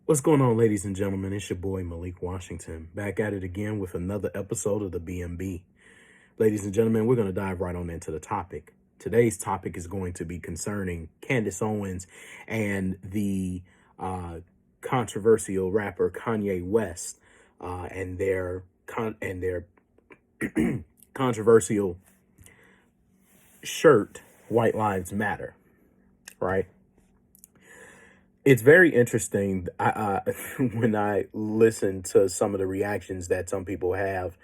What's going on, ladies and gentlemen? It's your boy Malik Washington, back at it again with another episode of the BMB. Ladies and gentlemen, we're going to dive right on into the topic. Today's topic is going to be concerning Candace Owens and the controversial rapper Kanye West and their controversial shirt, White Lives Matter, right? It's very interesting when I listen to some of the reactions that some people have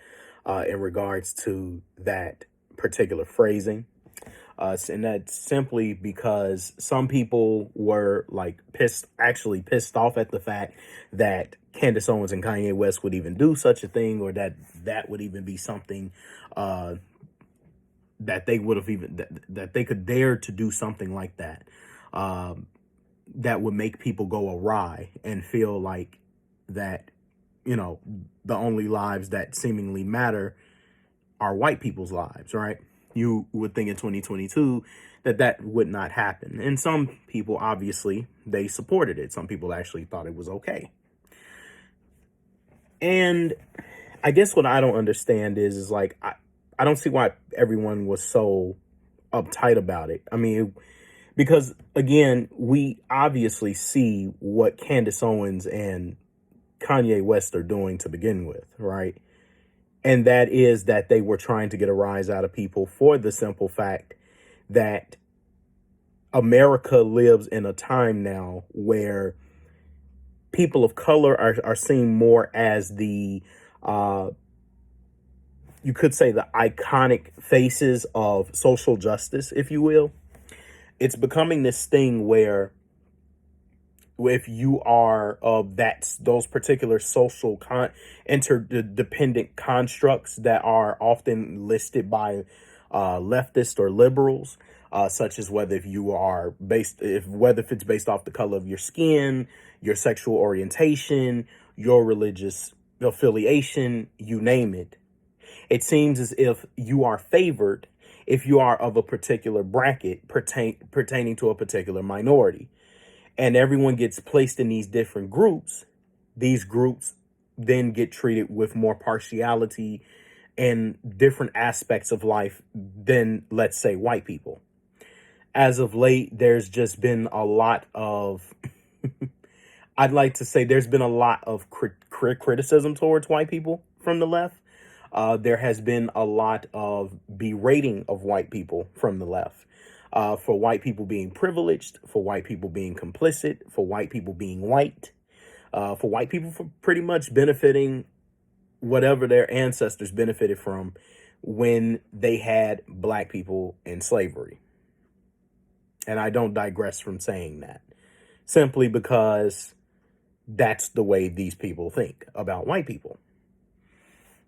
in regards to that particular phrasing. And that's simply because some people were like pissed off at the fact that Candace Owens and Kanye West would even do such a thing, or that would even be something that they would have that they could dare to do something like that. That would make people go awry and feel like that, the only lives that seemingly matter are white people's lives, right? You would think in 2022 that would not happen. And some people, obviously, they supported it. Some people actually thought it was okay. And I guess what I don't understand is like, I don't see why everyone was so uptight about it. I mean, because again, we obviously see what Candace Owens and Kanye West are doing to begin with, right? And that is that they were trying to get a rise out of people for the simple fact that America lives in a time now where people of color are seen more as the, you could say the iconic faces of social justice, if you will. It's becoming this thing where if you are of those particular social interdependent constructs that are often listed by leftists or liberals, such as whether if it's based off the color of your skin, your sexual orientation, your religious affiliation, you name it. It seems as if you are favored if you are of a particular bracket pertaining to a particular minority. And everyone gets placed in these different groups. These groups then get treated with more partiality and different aspects of life than, let's say, white people. As of late, there's just been a lot of, I'd like to say there's been a lot of criticism towards white people from the left. There has been a lot of berating of white people from the left, for white people being privileged, for white people being complicit, for white people being white, for white people for pretty much benefiting whatever their ancestors benefited from when they had black people in slavery. And I don't digress from saying that, simply because that's the way these people think about white people.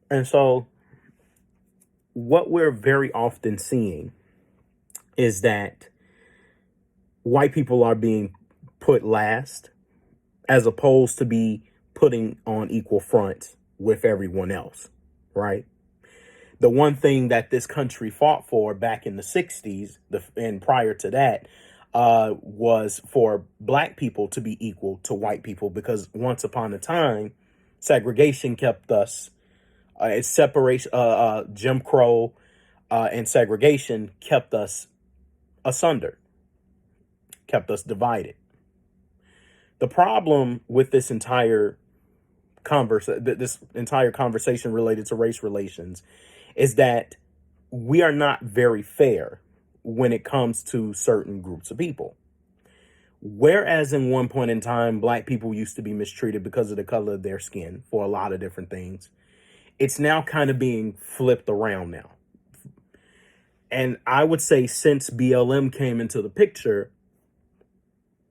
And so what we're very often seeing is that white people are being put last as opposed to be putting on equal fronts with everyone else, right? The one thing that this country fought for back in the 60s and prior to that was for black people to be equal to white people, because once upon a time, segregation kept us separation, Jim Crow, and segregation kept us asunder, kept us divided. The problem with this entire conversation related to race relations is that we are not very fair when it comes to certain groups of people. Whereas in one point in time, black people used to be mistreated because of the color of their skin for a lot of different things, it's now kind of being flipped around now. And I would say since BLM came into the picture,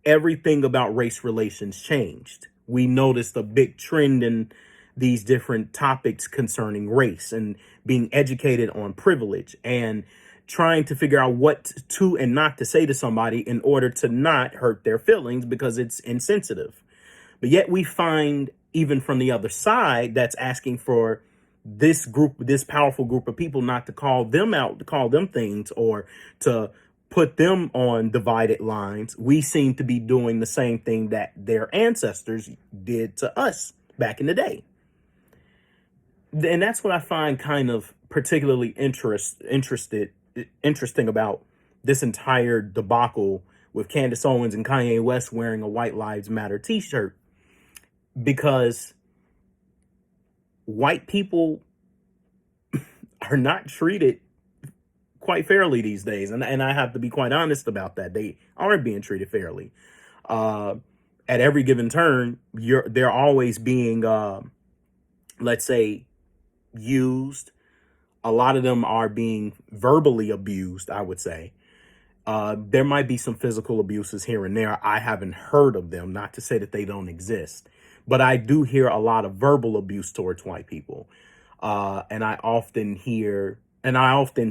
everything about race relations changed. We noticed a big trend in these different topics concerning race and being educated on privilege and trying to figure out what to and not to say to somebody in order to not hurt their feelings because it's insensitive. But yet we find, even from the other side, that's asking for this powerful group of people not to call them out, to call them things, or to put them on divided lines, we seem to be doing the same thing that their ancestors did to us back in the day. And that's what I find kind of particularly interesting about this entire debacle with Candace Owens and Kanye West wearing a White Lives Matter t-shirt, because white people are not treated quite fairly these days. And I have to be quite honest about that. They aren't being treated fairly. At every given turn, they're always being, let's say, used. A lot of them are being verbally abused, I would say. There might be some physical abuses here and there. I haven't heard of them, not to say that they don't exist. But I do hear a lot of verbal abuse towards white people. And I often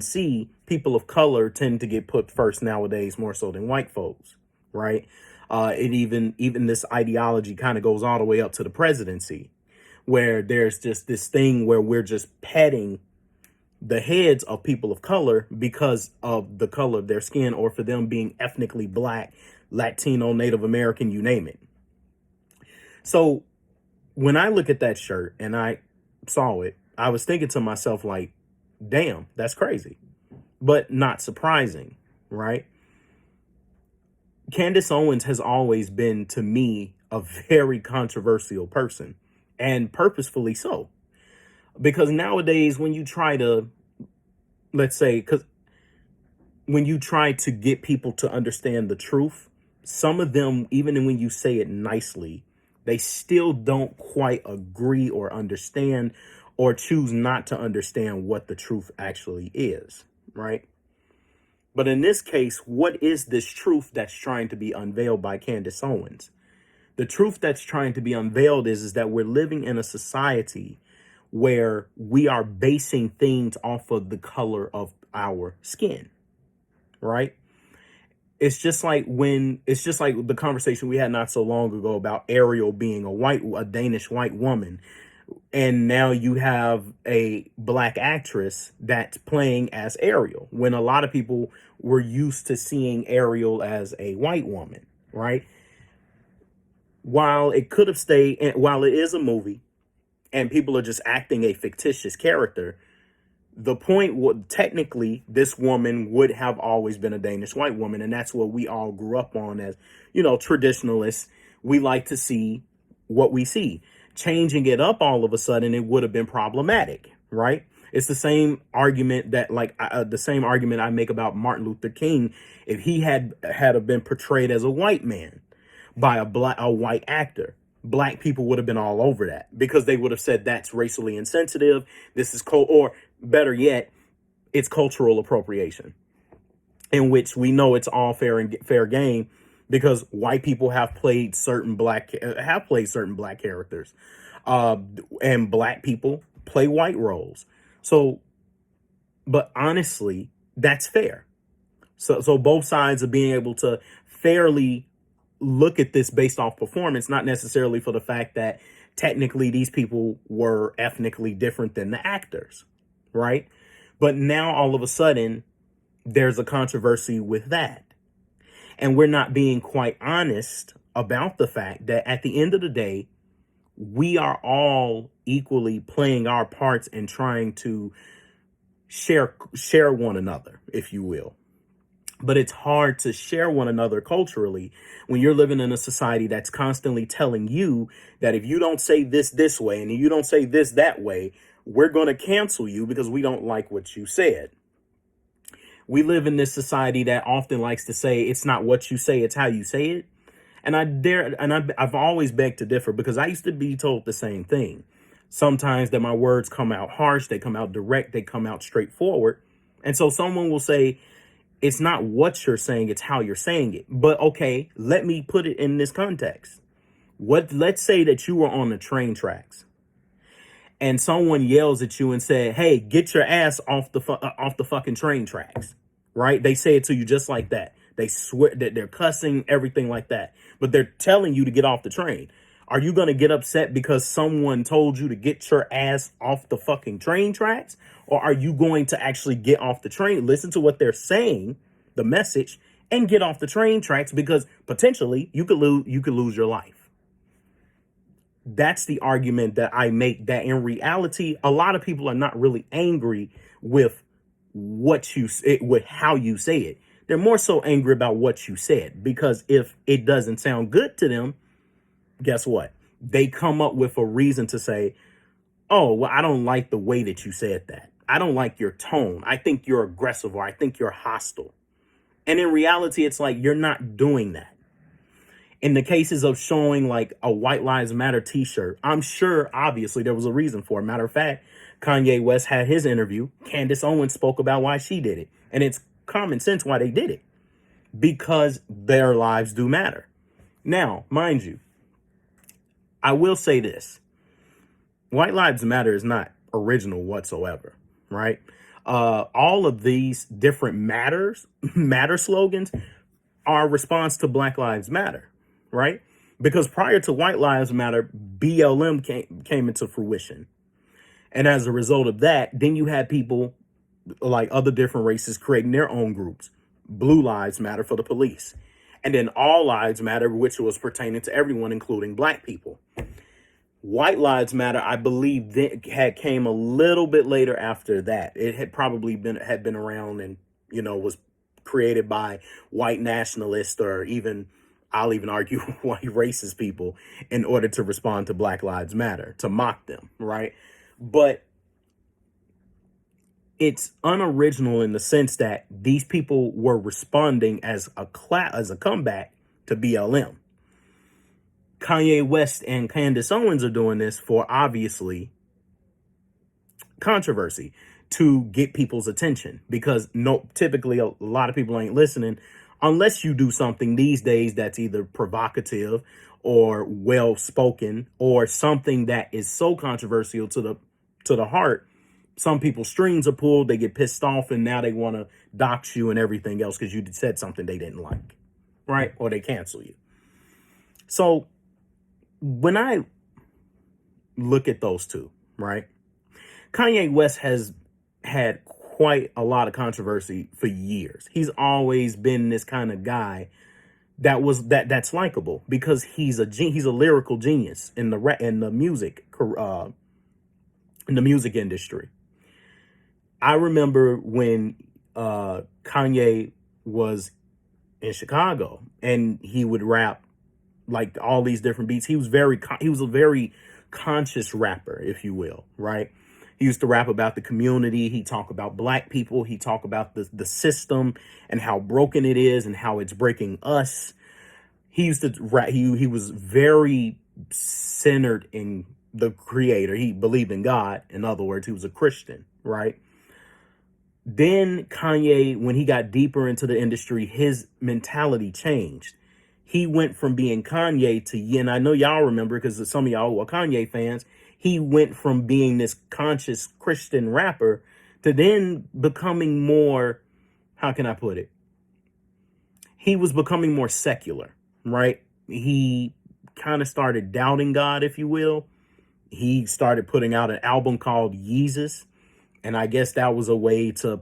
see people of color tend to get put first nowadays more so than white folks, right? It even this ideology kind of goes all the way up to the presidency, where there's just this thing where we're just petting the heads of people of color because of the color of their skin, or for them being ethnically black, Latino, Native American, you name it. So when I look at that shirt and I saw it, I was thinking to myself, like, damn, that's crazy, but not surprising, right? Candace Owens has always been, to me, a very controversial person, and purposefully so. Because nowadays, when you try to, let's say, when you try to get people to understand the truth, some of them, even when you say it nicely, they still don't quite agree or understand, or choose not to understand what the truth actually is, right? But in this case, what is this truth that's trying to be unveiled by Candace Owens? The truth that's trying to be unveiled is that we're living in a society where we are basing things off of the color of our skin, right? It's just like the conversation we had not so long ago about Ariel being a Danish white woman. And now you have a black actress that's playing as Ariel, when a lot of people were used to seeing Ariel as a white woman, right? While it is a movie and people are just acting a fictitious character, the point would technically, this woman would have always been a Danish white woman. And that's what we all grew up on as, traditionalists. We like to see what we see. Changing it up all of a sudden, it would have been problematic, right? It's the same argument that, the same argument I make about Martin Luther King. If he had been portrayed as a white man by a white actor, black people would have been all over that, because they would have said that's racially insensitive. This is or better yet, it's cultural appropriation, in which we know it's all fair game, because white people have played certain black characters, and black people play white roles. So, but honestly, that's fair. So both sides are being able to fairly look at this based off performance, not necessarily for the fact that technically these people were ethnically different than the actors, right? But now all of a sudden there's a controversy with that. And we're not being quite honest about the fact that at the end of the day, we are all equally playing our parts and trying to share one another, if you will. But it's hard to share one another culturally when you're living in a society that's constantly telling you that if you don't say this way and you don't say this that way, we're going to cancel you because we don't like what you said. We live in this society that often likes to say it's not what you say, it's how you say it. And I've always begged to differ, because I used to be told the same thing. Sometimes that my words come out harsh, they come out direct, they come out straightforward. And so someone will say, it's not what you're saying, it's how you're saying it. But okay, let me put it in this context. Let's say that you were on the train tracks and someone yells at you and said, "Hey, get your ass off the fucking train tracks." Right? They say it to you just like that. They swear that they're cussing, everything like that. But they're telling you to get off the train. Are you going to get upset because someone told you to get your ass off the fucking train tracks? Or are you going to actually get off the train, listen to what they're saying, the message and get off the train tracks, because potentially you could lose your life. That's the argument that I make, that in reality, a lot of people are not really angry with what you say, with how you say it. They're more so angry about what you said, because if it doesn't sound good to them, guess what? They come up with a reason to say, oh, well, I don't like the way that you said that. I don't like your tone. I think you're aggressive, or I think you're hostile. And in reality, it's like, you're not doing that. In the cases of showing like a White Lives Matter t-shirt, I'm sure obviously there was a reason for it. Matter of fact, Kanye West had his interview. Candace Owens spoke about why she did it. And it's common sense why they did it, because their lives do matter. Now, mind you, I will say this. White Lives Matter is not original whatsoever, right? All of these different matter slogans are a response to Black Lives Matter, right? Because prior to White Lives Matter, BLM came into fruition. And as a result of that, then you had people like other different races creating their own groups. Blue Lives Matter for the police. And then All Lives Matter, which was pertaining to everyone, including Black people. White Lives Matter, I believe, had came a little bit later after that. It had probably been around, and was created by white nationalists, or even, I'll even argue, white racist people, in order to respond to Black Lives Matter, to mock them, right? But it's unoriginal in the sense that these people were responding as a comeback to BLM. Kanye West and Candace Owens are doing this for, obviously, controversy, to get people's attention, because typically a lot of people ain't listening unless you do something these days that's either provocative or well spoken, or something that is so controversial to the heart. Some people's strings are pulled, they get pissed off, and now they want to dox you and everything else because you said something they didn't like, right? Or they cancel you. So when I look at those two, right, Kanye West has had quite a lot of controversy for years. He's always been this kind of guy that's likable, because he's a lyrical genius in the music industry. I remember when Kanye was in Chicago and he would rap like all these different beats. He was a very conscious rapper, if you will, right? He used to rap about the community. He talked about Black people. He talked about the system and how broken it is and how it's breaking us. He used to rap. He was very centered in the Creator. He believed in God. In other words, he was a Christian, right? Then Kanye, when he got deeper into the industry, his mentality changed. He went from being Kanye to, and I know y'all remember because some of y'all were Kanye fans, he went from being this conscious Christian rapper to then becoming more, how can I put it? He was becoming more secular, right? He kind of started doubting God, if you will. He started putting out an album called Yeezus. And I guess that was a way to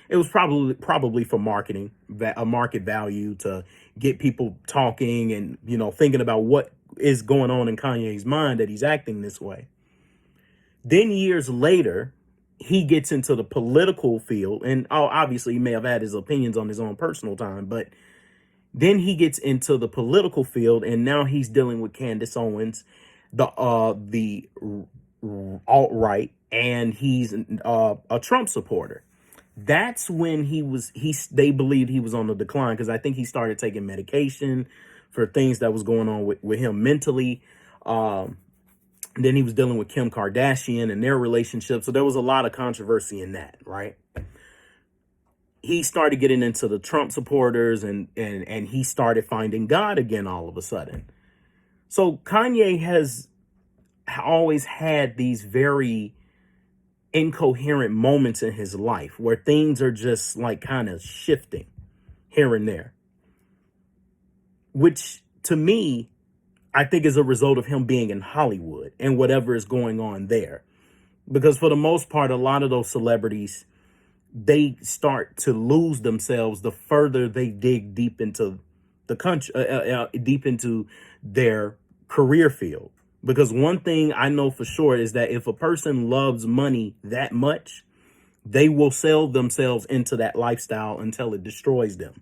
it was probably for marketing, a market value, to get people talking and, thinking about what is going on in Kanye's mind that he's acting this way. Then years later, he gets into the political field, and obviously he may have had his opinions on his own personal time, but then he gets into the political field, and now he's dealing with Candace Owens, the alt-right, and he's a Trump supporter. That's when they believed he was on the decline, because I think he started taking medication for things that was going on with him mentally. Then he was dealing with Kim Kardashian and their relationship. So there was a lot of controversy in that, right? He started getting into the Trump supporters, and he started finding God again all of a sudden. So Kanye has always had these very incoherent moments in his life where things are just like kind of shifting here and there, which to me, I think is a result of him being in Hollywood and whatever is going on there. Because for the most part, a lot of those celebrities they start to lose themselves the further they dig deep into the country, deep into their career field. Because one thing I know for sure is that if a person loves money that much, they will sell themselves into that lifestyle until it destroys them.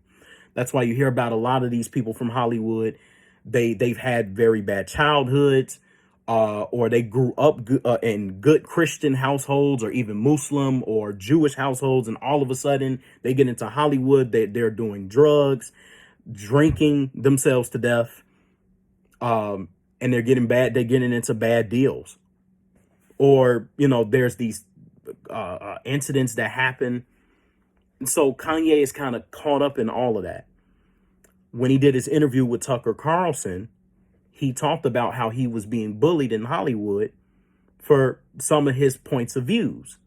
That's why you hear about a lot of these people from Hollywood. They've had very bad childhoods, or they grew up in good Christian households, or even Muslim or Jewish households, and all of a sudden they get into Hollywood. They're doing drugs, drinking themselves to death, and they're getting bad. They're getting into bad deals, or there's these incidents that happen. So Kanye is kind of caught up in all of that. When he did his interview with Tucker Carlson, he talked about how he was being bullied in Hollywood for some of his points of views,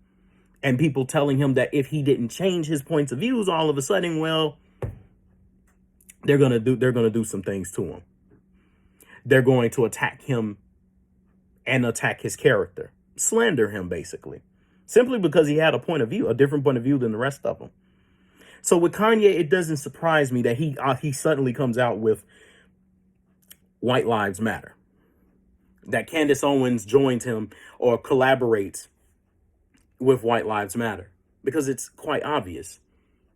and people telling him that if he didn't change his points of views, all of a sudden, well, they're gonna do some things to him. They're going to attack him and attack his character, slander him, basically, simply because he had a point of view, a different point of view than the rest of them. So with Kanye, it doesn't surprise me that he suddenly comes out with White Lives Matter, that Candace Owens joins him or collaborates with White Lives Matter, because it's quite obvious.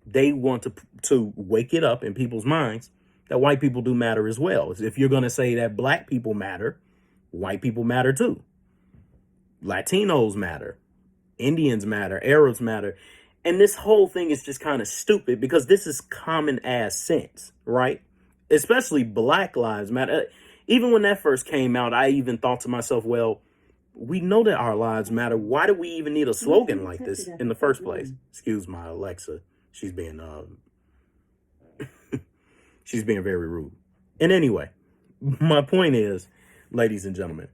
They want to wake it up in people's minds that white people do matter as well. If you're going to say that black people matter, white people matter too. Latinos matter. Indians matter. Arabs matter. And this whole thing is just kind of stupid, because this is common ass sense, right? Especially Black Lives Matter. Even when that first came out, I even thought to myself, well, we know that our lives matter. Why do we even need a slogan like this in the first place? Excuse my Alexa. She's being she's being very rude. And anyway, my point is, ladies and gentlemen,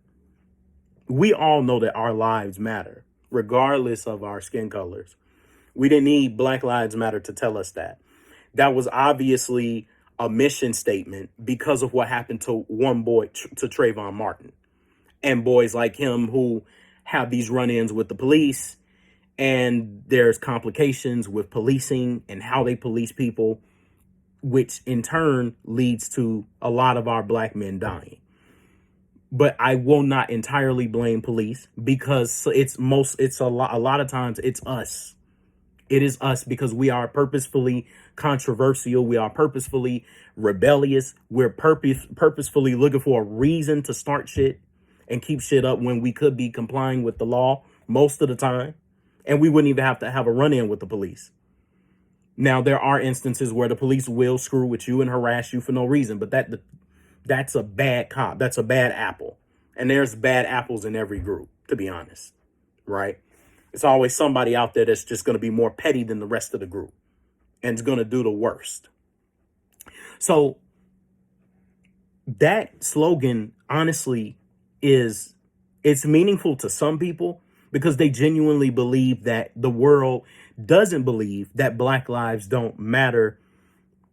we all know that our lives matter, regardless of our skin colors. We didn't need Black Lives Matter to tell us that. That was obviously a mission statement because of what happened to one boy, to Trayvon Martin, and boys like him who have these run-ins with the police, and there's complications with policing and how they police people, which in turn leads to a lot of our black men dying. But I will not entirely blame police, because it's a lot of times it's us. It is us, because we are purposefully controversial. We are purposefully rebellious. We're purposefully looking for a reason to start shit and keep shit up when we could be complying with the law most of the time. And we wouldn't even have to have a run-in with the police. Now, there are instances where the police will screw with you and harass you for no reason, but that's a bad cop. That's a bad apple. And there's bad apples in every group, to be honest, right? It's always somebody out there that's just going to be more petty than the rest of the group and is going to do the worst. So that slogan, honestly, it's meaningful to some people, because they genuinely believe that the world doesn't believe that Black lives don't matter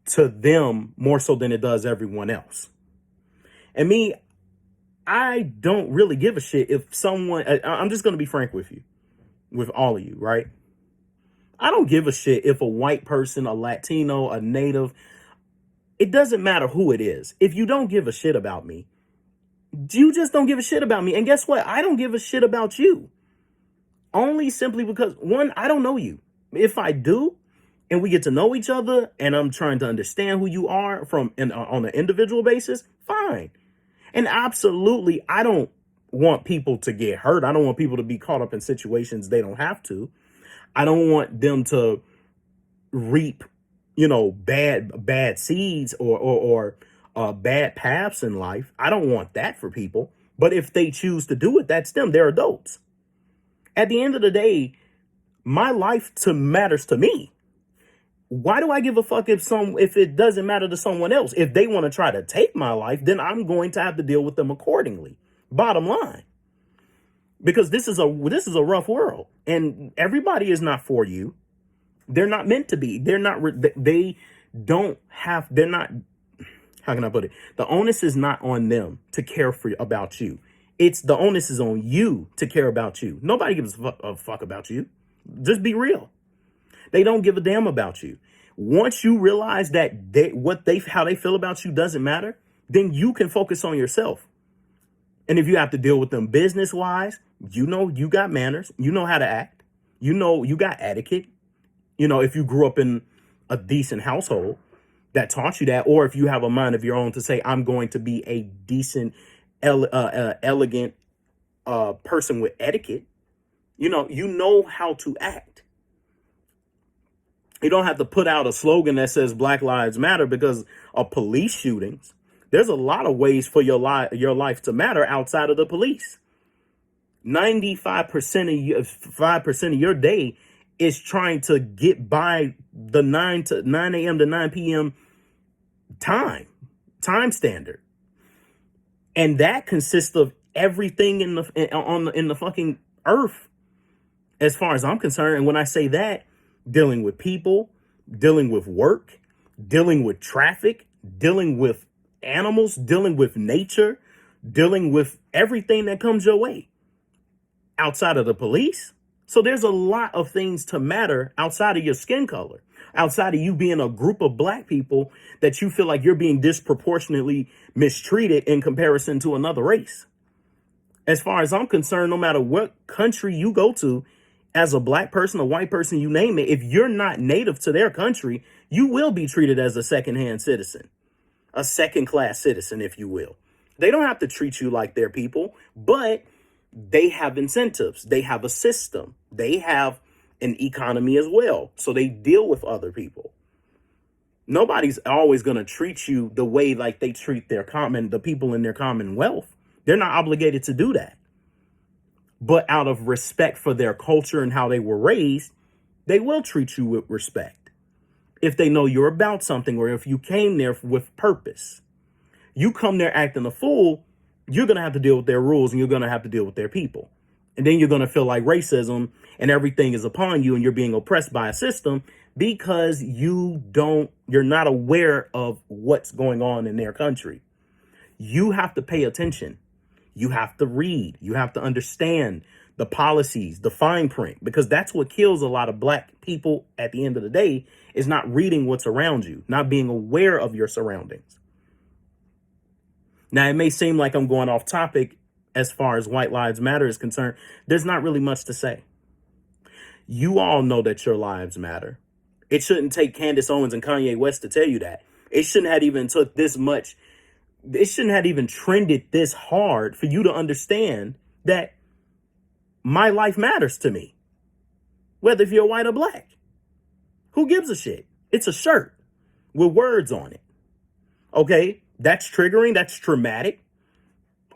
to them more so than it does everyone else. And me, I don't really give a shit if someone, I'm just going to be frank with you, with all of you, right? I don't give a shit if a white person, a Latino, a native, it doesn't matter who it is. If you don't give a shit about me, you just don't give a shit about me. And guess what? I don't give a shit about you. Only simply because, one, I don't know you. If I do, and we get to know each other, and I'm trying to understand who you are on an individual basis, fine. And absolutely, I don't want people to get hurt. I don't want people to be caught up in situations they don't have to. I don't want them to reap, bad seeds or bad paths in life. I don't want that for people. But if they choose to do it, that's them. They're adults. At the end of the day, my life matters to me. Why do I give a fuck if it doesn't matter to someone else? If they want to try to take my life, then I'm going to have to deal with them accordingly. Bottom line. Because this is a rough world, and everybody is not for you. They're not meant to be. They're not, how can I put it? The onus is not on them to care about you. The onus is on you to care about you. Nobody gives a fuck about you. Just be real. They don't give a damn about you. Once you realize that how they feel about you doesn't matter, then you can focus on yourself. And if you have to deal with them business wise, you got manners, you know how to act, you got etiquette. If you grew up in a decent household that taught you that, or if you have a mind of your own to say, I'm going to be a decent, elegant person with etiquette, you know how to act. You don't have to put out a slogan that says Black Lives Matter because of police shootings. There's a lot of ways for your life to matter outside of the police. 95% of your day is trying to get by the 9 a.m. to 9 p.m. time standard. And that consists of everything in the fucking earth, as far as I'm concerned. And when I say that, dealing with people, dealing with work, dealing with traffic, dealing with animals, dealing with nature, dealing with everything that comes your way outside of the police. So there's a lot of things to matter outside of your skin color, outside of you being a group of black people that you feel like you're being disproportionately mistreated in comparison to another race. As far as I'm concerned, no matter what country you go to, as a black person, a white person, you name it, if you're not native to their country, you will be treated as a secondhand citizen, a second-class citizen, if you will. They don't have to treat you like they're people, but they have incentives. They have a system. They have an economy as well. So they deal with other people. Nobody's always going to treat you the way like they treat the people in their commonwealth. They're not obligated to do that. But out of respect for their culture and how they were raised, they will treat you with respect. If they know you're about something, or if you came there with purpose. You come there acting a fool, you're going to have to deal with their rules, and you're going to have to deal with their people. And then you're going to feel like racism and everything is upon you and you're being oppressed by a system because you're not aware of what's going on in their country. You have to pay attention. You have to read. You have to understand the policies, the fine print, because that's what kills a lot of black people at the end of the day, is not reading what's around you, not being aware of your surroundings. Now, it may seem like I'm going off topic as far as White Lives Matter is concerned. There's not really much to say. You all know that your lives matter. It shouldn't take Candace Owens and Kanye West to tell you that. It shouldn't have even took this much. It shouldn't have even trended this hard for you to understand that my life matters to me, whether if you're white or black. Who gives a shit? It's a shirt with words on it. Okay, that's triggering. That's traumatic.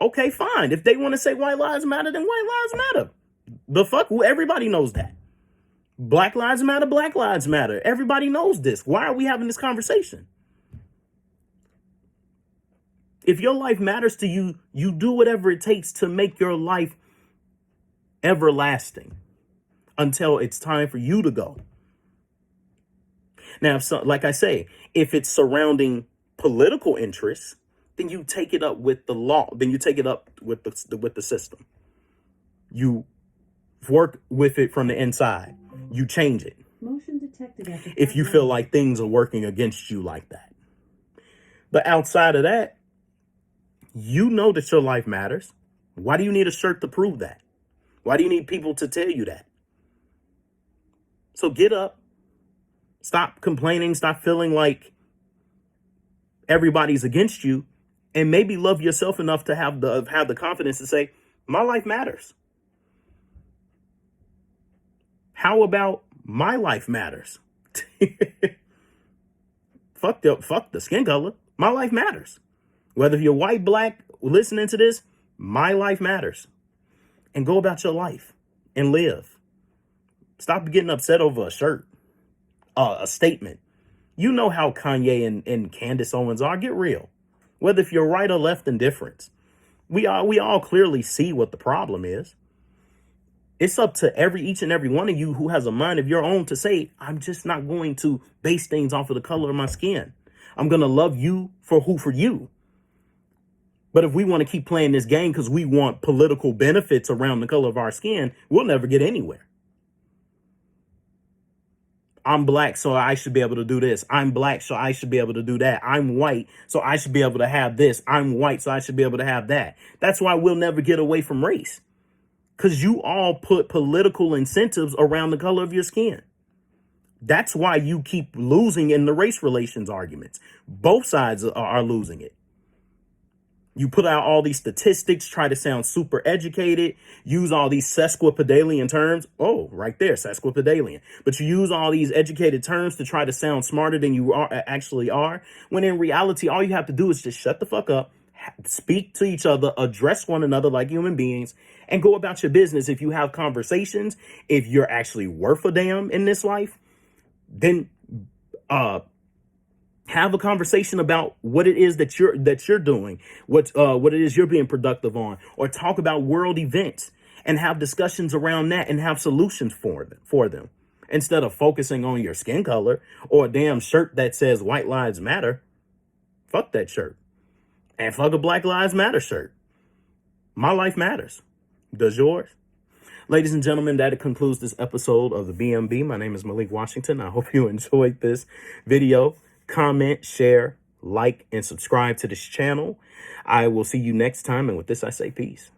Okay, fine. If they want to say white lives matter, then white lives matter. The fuck? Everybody knows that. Black lives matter. Black lives matter. Everybody knows this. Why are we having this conversation? If your life matters to you, you do whatever it takes to make your life everlasting until it's time for you to go. Now, like I say, if it's surrounding political interests, then you take it up with the law. Then you take it up with the system. You work with it from the inside. You change it. Motion detected. If you feel like things are working against you like that. But outside of that, you know that your life matters. Why do you need a shirt to prove that? Why do you need people to tell you that? So get up. Stop complaining. Stop feeling like everybody's against you, and maybe love yourself enough to have the confidence to say, my life matters. How about my life matters? Fuck the skin color. My life matters. Whether you're white, black, listening to this, my life matters. And go about your life and live. Stop getting upset over a shirt, a statement. You know how Kanye and Candace Owens are. Get real. Whether if you're right or left, indifference. We all clearly see what the problem is. It's up to each and every one of you who has a mind of your own to say, I'm just not going to base things off of the color of my skin. I'm going to love you for you. But if we want to keep playing this game because we want political benefits around the color of our skin, we'll never get anywhere. I'm black, so I should be able to do this. I'm black, so I should be able to do that. I'm white, so I should be able to have this. I'm white, so I should be able to have that. That's why we'll never get away from race. Because you all put political incentives around the color of your skin. That's why you keep losing in the race relations arguments. Both sides are losing it. You put out all these statistics, try to sound super educated, use all these sesquipedalian terms. Oh, right there, sesquipedalian. But you use all these educated terms to try to sound smarter than you actually are. When in reality, all you have to do is just shut the fuck up, speak to each other, address one another like human beings, and go about your business. If you have conversations, if you're actually worth a damn in this life, then have a conversation about what it is that you're doing, what it is you're being productive on, or talk about world events and have discussions around that and have solutions for them instead of focusing on your skin color or a damn shirt that says white lives matter. Fuck that shirt. And fuck a Black Lives Matter shirt. My life matters. Does yours? Ladies and gentlemen, that concludes this episode of the BMB. My name is Malik Washington. I hope you enjoyed this video. Comment, share, like, and subscribe to this channel. I will see you next time. And with this, I say peace.